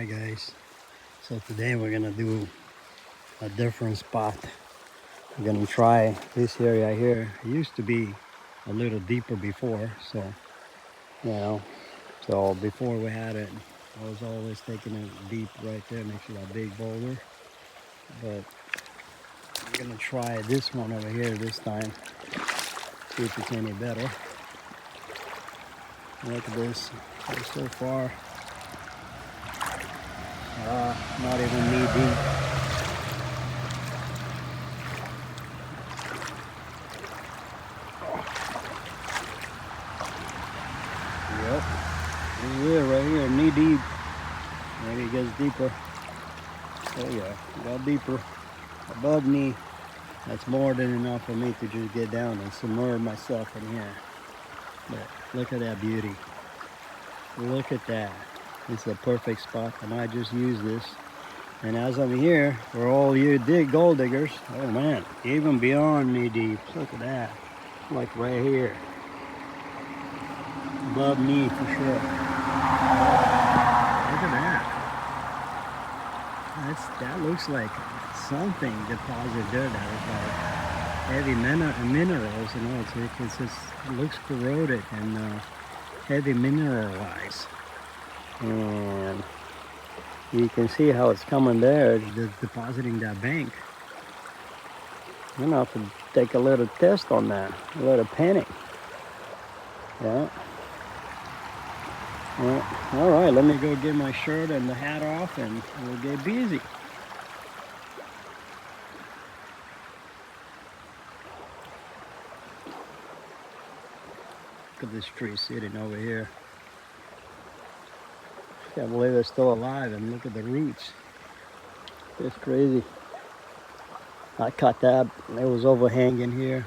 Alright guys, so today we're gonna do a different spot. We're gonna try this area here. It used to be a little deeper before, so so before we had it, I was always taking it deep right there next to that big boulder. But we're gonna try this one over here this time, see if it's any better. Look at this, so far. Not even knee deep. Yep, this is it right here, knee deep. Maybe it gets deeper. Oh yeah, got deeper. Above knee. That's more than enough for me to just get down and submerge myself in here. But look at that beauty. Look at that. It's a perfect spot, and I just use this. And as I'm here, for all you gold diggers, oh man, even beyond knee deep. Look at that. Like right here. Above knee for sure. Look at that. That looks like something deposited there that is like heavy minerals, it just looks corroded and heavy mineralized. And you can see how it's coming there, just depositing that bank. I'm gonna have to take a little test on that, a little penny. Yeah. Well, all right, let me go get my shirt and the hat off and we'll get busy. Look at this tree sitting over here. Can't believe it's still alive, and look at the roots. It's crazy. I cut that, it was overhanging here.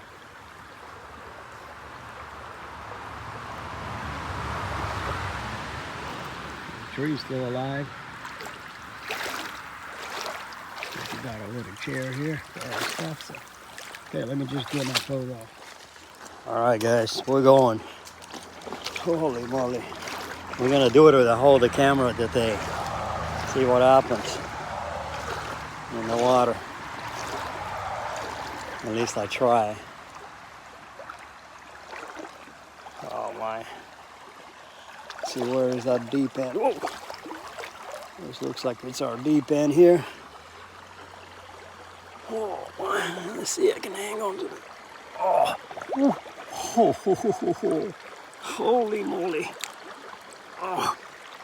The tree's still alive. We got a little chair here for our stuff. So. Okay, let me just get my clothes off. Alright guys, we're going. Holy moly. We're gonna do it with hold the camera today. See what happens in the water. At least I try. Oh my. See, where is that deep end? Whoa! This looks like it's our deep end here. Oh my. Let's see, I can hang on to it. Oh. Oh. Holy moly. Oh,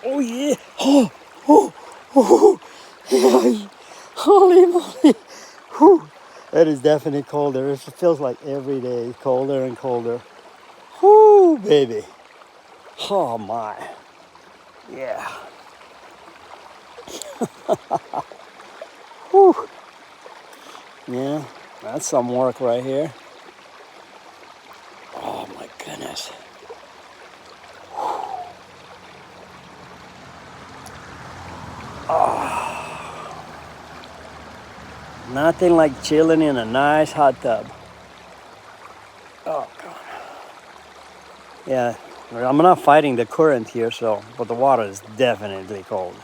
oh yeah. Oh. Yeah. Holy moly. Whew. That is definitely colder. It feels like every day colder and colder. Whoo, baby. Oh my. Yeah. Whew. Yeah, that's some work right here. Oh my goodness. Oh. Nothing like chilling in a nice hot tub. Oh God. Yeah, I'm not fighting the current here, but the water is definitely cold.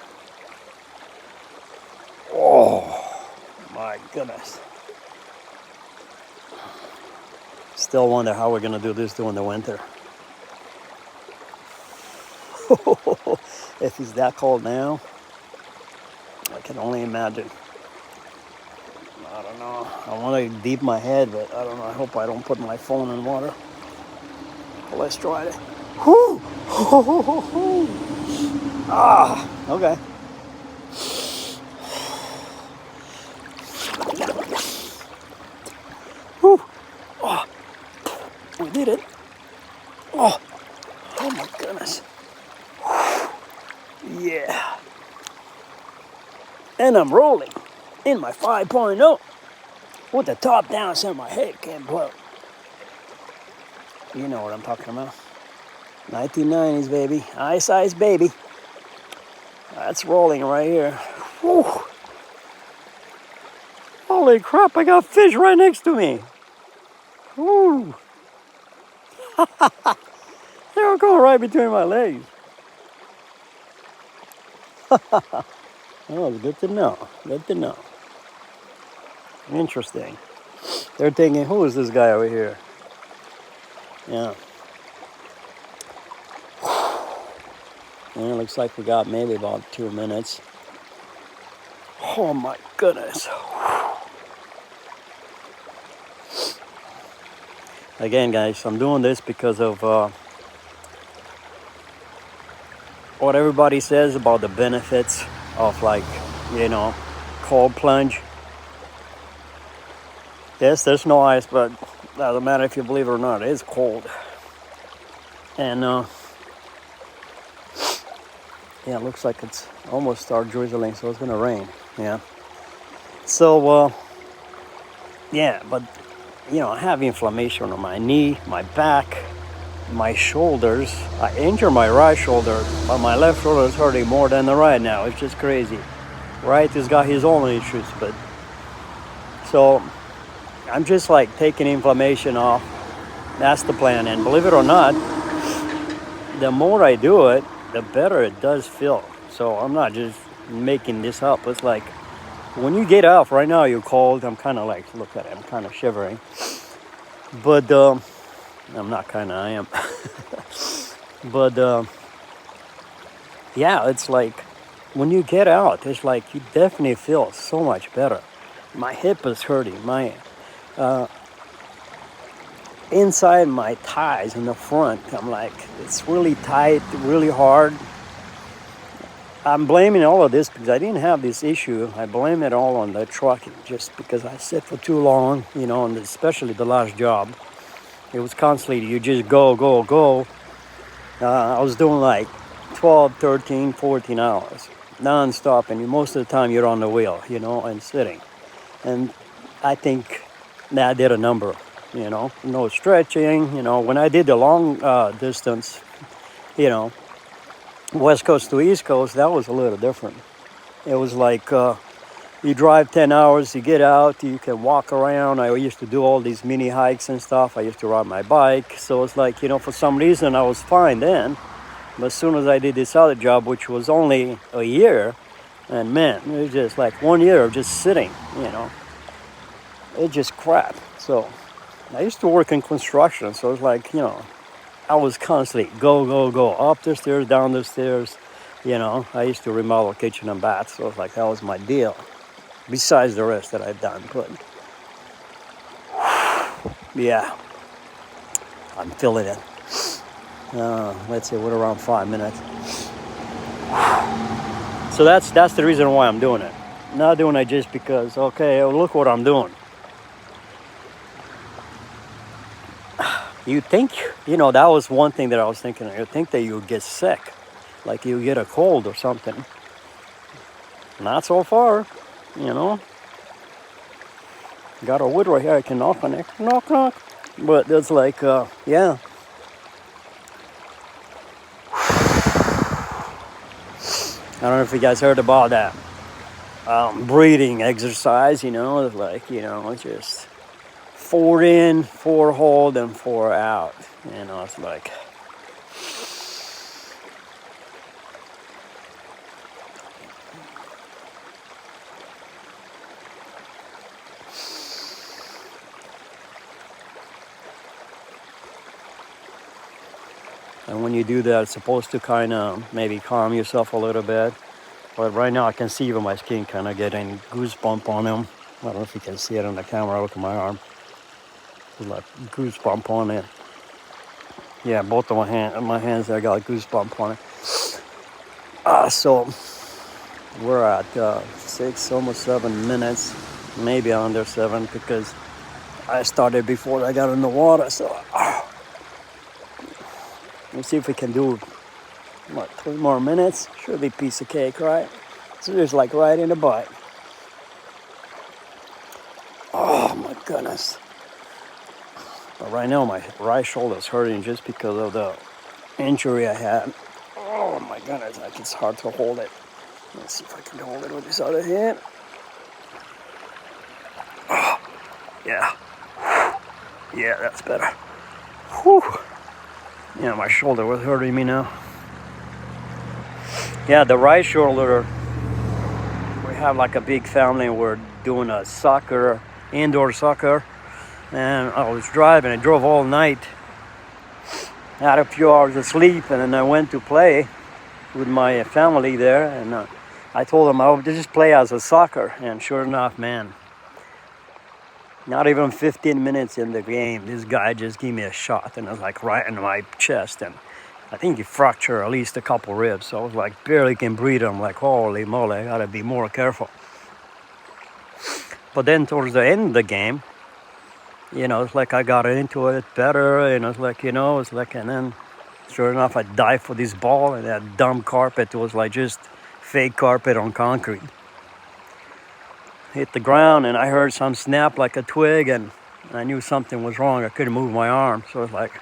Oh my goodness. Still wonder how we're gonna do this during the winter. If it's that cold now, I can only imagine. I don't know. I want to deep my head, but I don't know. I hope I don't put my phone in water. Well, let's try it. Whoo! Ah, okay. Whew. Oh, we did it. Oh my goodness. Yeah. And I'm rolling in my 5.0 with the top down so my head can't blow. You know what I'm talking about. 1990s, baby. Ice Ice, baby. That's rolling right here. Whew. Holy crap, I got fish right next to me. Woo. They're going right between my legs. Oh, good to know. Good to know. Interesting. They're thinking, who is this guy over here? Yeah. And it looks like we got maybe about 2 minutes. Oh my goodness. Again, guys, I'm doing this because of what everybody says about the benefits of, like, you know, cold plunge. Yes, there's no ice, but doesn't matter if you believe it or not, it is cold. And yeah, it looks like it's almost start drizzling, so it's gonna rain. Yeah. So yeah, but you know, I have inflammation on my knee, my back, my shoulders. I injured my right shoulder, but my left shoulder is hurting more than the right now. It's just crazy. Right has got his own issues, but so I'm just like taking inflammation off. That's the plan. And believe it or not, the more I do it, the better it does feel. So I'm not just making this up. It's like when you get off, right now you're cold. I'm kind of like, look at it, I'm kind of shivering. But I'm not kind of, I am. But yeah, it's like when you get out, it's like you definitely feel so much better. My hip is hurting. My inside my thighs in the front, I'm like, it's really tight, really hard. I'm blaming all of this because I didn't have this issue. I blame it all on the trucking, just because I sit for too long, you know, and especially the last job. It was constantly, you just go, go, go. I was doing like 12, 13, 14 hours, non-stop, and most of the time you're on the wheel, you know, and sitting. And I think that did a number, you know, no stretching, you know. When I did the long distance, you know, West Coast to East Coast, that was a little different. It was like you drive 10 hours, you get out, you can walk around. I used to do all these mini hikes and stuff. I used to ride my bike. So it's like, you know, for some reason I was fine then. But as soon as I did this other job, which was only a year, and man, it was just like 1 year of just sitting, you know. It's just crap. So I used to work in construction. So it's like, you know, I was constantly go, go, go, up the stairs, down the stairs. You know, I used to remodel kitchen and bath. So it's like, that was my deal. Besides the rest that I've done. But yeah, I'm feeling it. Let's say we're around 5 minutes. So that's the reason why I'm doing it. Not doing it just because, okay, look what I'm doing. You think, you know, that was one thing that I was thinking. You think that you would get sick, like you get a cold or something. Not so far, you know. Got a wood right here, I can knock on it. Knock, knock. But it's like, yeah. I don't know if you guys heard about that breathing exercise, you know. It's like, you know, it's just 4 in, 4 hold, and 4 out. You know, it's like, and when you do that, it's supposed to kind of maybe calm yourself a little bit. But right now I can see even my skin kind of getting goosebump on them. I don't know if you can see it on the camera. Look at my arm. There's like goosebump on it. Yeah, both of my hands, I got goosebump on it. So we're at 6, almost 7 minutes, maybe under 7, because I started before I got in the water. So let's see if we can do, what, 3 more minutes? Should be a piece of cake, right? So just like right in the butt. Oh my goodness. But right now my right shoulder is hurting just because of the injury I had. Oh my goodness, like it's hard to hold it. Let's see if I can hold it with this other hand. Oh, yeah. Yeah, that's better. Whew. Yeah, my shoulder was hurting me now. Yeah, the right shoulder, we have like a big family and we're doing a soccer, indoor soccer. And I was driving, I drove all night, had a few hours of sleep, and then I went to play with my family there. And I told them I would just play as a soccer. And sure enough, man, not even 15 minutes in the game, this guy just gave me a shot, and it was like right in my chest. And I think he fractured at least a couple ribs. So I was like, barely can breathe. I'm like, holy moly, I gotta be more careful. But then towards the end of the game, it's like I got into it better, and it's like, and then sure enough, I dived for this ball, and that dumb carpet was like just fake carpet on concrete. Hit the ground, and I heard some snap like a twig, and I knew something was wrong. I couldn't move my arm, so it's like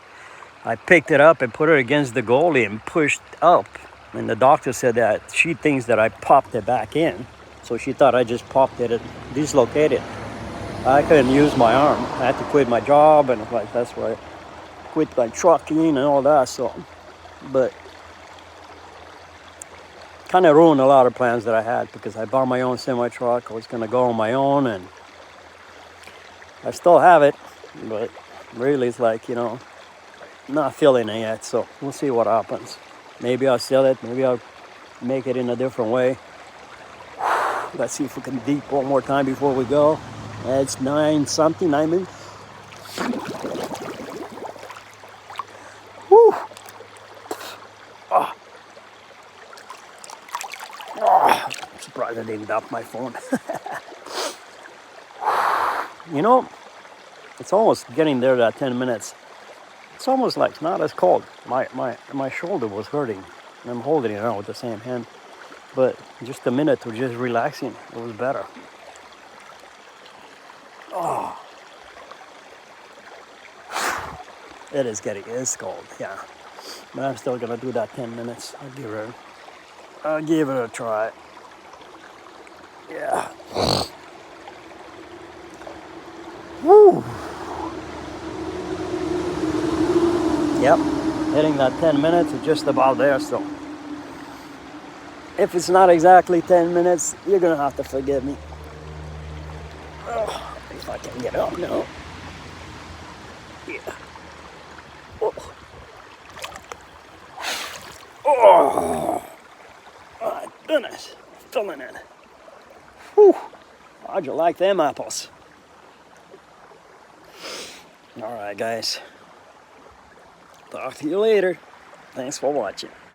I picked it up and put it against the goalie and pushed up. And the doctor said that she thinks that I popped it back in, so she thought I just popped it and dislocated. I couldn't use my arm. I had to quit my job, and like that's why I quit my trucking and all that. So, but kind of ruined a lot of plans that I had, because I bought my own semi truck. I was gonna go on my own, and I still have it, but really it's like, not feeling it yet. So we'll see what happens. Maybe I'll sell it. Maybe I'll make it in a different way. Let's see if we can deep one more time before we go. It's 9 minutes. Whew. Oh. Oh. I'm surprised I didn't drop my phone. It's almost getting there, that 10 minutes. It's almost like not as cold. My shoulder was hurting. I'm holding it out with the same hand. But just a minute to just relaxing, it was better. Oh. It's cold, yeah. But I'm still gonna do that 10 minutes. I'll give it a try. Yeah. Woo. Yep. Hitting that 10 minutes is just about there still. If it's not exactly 10 minutes, you're gonna have to forgive me. Oh, if I can get up now. Yeah. Oh. Oh, my goodness. Feeling it. Whew. How'd you like them apples? All right, guys. Talk to you later. Thanks for watching.